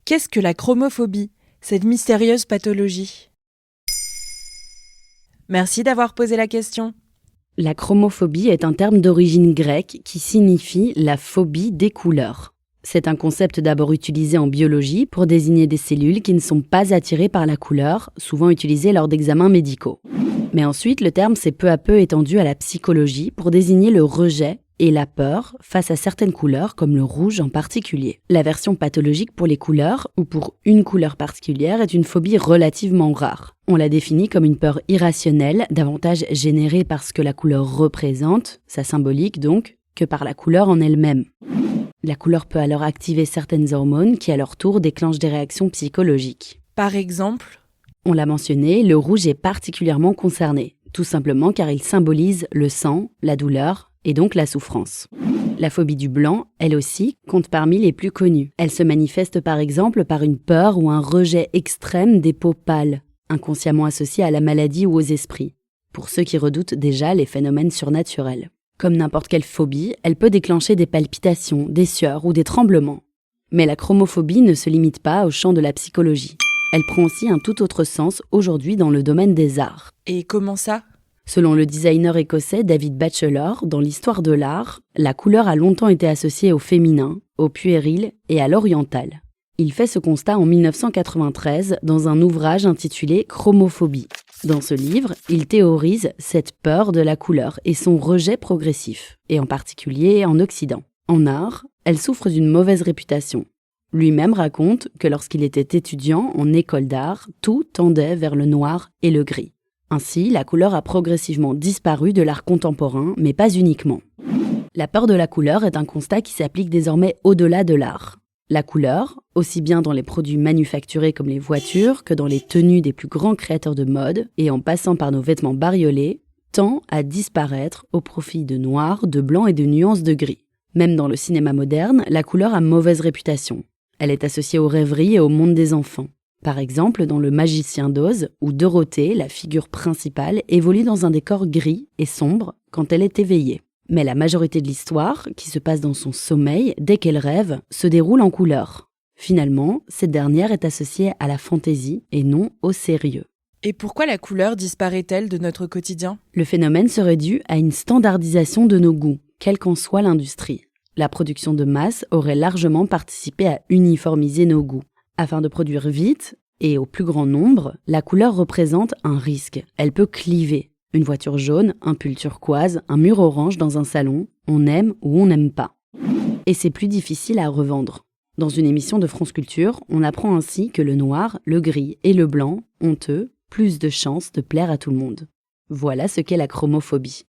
Qu'est-ce que la chromophobie, cette mystérieuse pathologie ? Merci d'avoir posé la question. La chromophobie est un terme d'origine grecque qui signifie la phobie des couleurs. C'est un concept d'abord utilisé en biologie pour désigner des cellules qui ne sont pas attirées par la couleur, souvent utilisées lors d'examens médicaux. Mais ensuite, le terme s'est peu à peu étendu à la psychologie pour désigner le rejet et la peur face à certaines couleurs, comme le rouge en particulier. La version pathologique pour les couleurs, ou pour une couleur particulière, est une phobie relativement rare. On la définit comme une peur irrationnelle, davantage générée par ce que la couleur représente, sa symbolique donc, que par la couleur en elle-même. La couleur peut alors activer certaines hormones qui, à leur tour, déclenchent des réactions psychologiques. Par exemple, On l'a mentionné, le rouge est particulièrement concerné, tout simplement car il symbolise le sang, la douleur et donc la souffrance. La phobie du blanc, elle aussi, compte parmi les plus connues. Elle se manifeste par exemple par une peur ou un rejet extrême des peaux pâles, inconsciemment associées à la maladie ou aux esprits, pour ceux qui redoutent déjà les phénomènes surnaturels. Comme n'importe quelle phobie, elle peut déclencher des palpitations, des sueurs ou des tremblements. Mais la chromophobie ne se limite pas au champ de la psychologie. Elle prend aussi un tout autre sens aujourd'hui dans le domaine des arts. et comment ça ? Selon le designer écossais David Batchelor, dans l'histoire de l'art, la couleur a longtemps été associée au féminin, au puéril et à l'oriental. Il fait ce constat en 1993 dans un ouvrage intitulé « Chromophobie ». Dans ce livre, il théorise cette peur de la couleur et son rejet progressif, et en particulier en Occident. En art, elle souffre d'une mauvaise réputation. Lui-même raconte que lorsqu'il était étudiant en école d'art, tout tendait vers le noir et le gris. Ainsi, la couleur a progressivement disparu de l'art contemporain, mais pas uniquement. La peur de la couleur est un constat qui s'applique désormais au-delà de l'art. La couleur, aussi bien dans les produits manufacturés comme les voitures que dans les tenues des plus grands créateurs de mode, et en passant par nos vêtements bariolés, tend à disparaître au profit de noir, de blanc et de nuances de gris. Même dans le cinéma moderne, la couleur a mauvaise réputation. Elle est associée aux rêveries et au monde des enfants. Par exemple, dans Le Magicien d'Oz, où Dorothée, la figure principale, évolue dans un décor gris et sombre quand elle est éveillée. Mais la majorité de l'histoire, qui se passe dans son sommeil, dès qu'elle rêve, se déroule en couleur. Finalement, cette dernière est associée à la fantaisie et non au sérieux. Et pourquoi la couleur disparaît-elle de notre quotidien ? Le phénomène serait dû à une standardisation de nos goûts, quelle qu'en soit l'industrie. La production de masse aurait largement participé à uniformiser nos goûts. Afin de produire vite et au plus grand nombre, la couleur représente un risque. Elle peut cliver. Une voiture jaune, un pull turquoise, un mur orange dans un salon, on aime ou on n'aime pas. Et c'est plus difficile à revendre. Dans une émission de France Culture, on apprend ainsi que le noir, le gris et le blanc ont, eux, plus de chances de plaire à tout le monde. Voilà ce qu'est la chromophobie.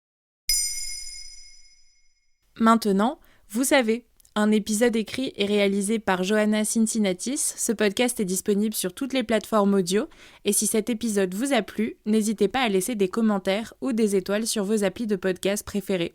Maintenant, vous savez, un épisode écrit et réalisé par Johanna Cincinnatis. Ce podcast est disponible sur toutes les plateformes audio. Et si cet épisode vous a plu, n'hésitez pas à laisser des commentaires ou des étoiles sur vos applis de podcast préférés.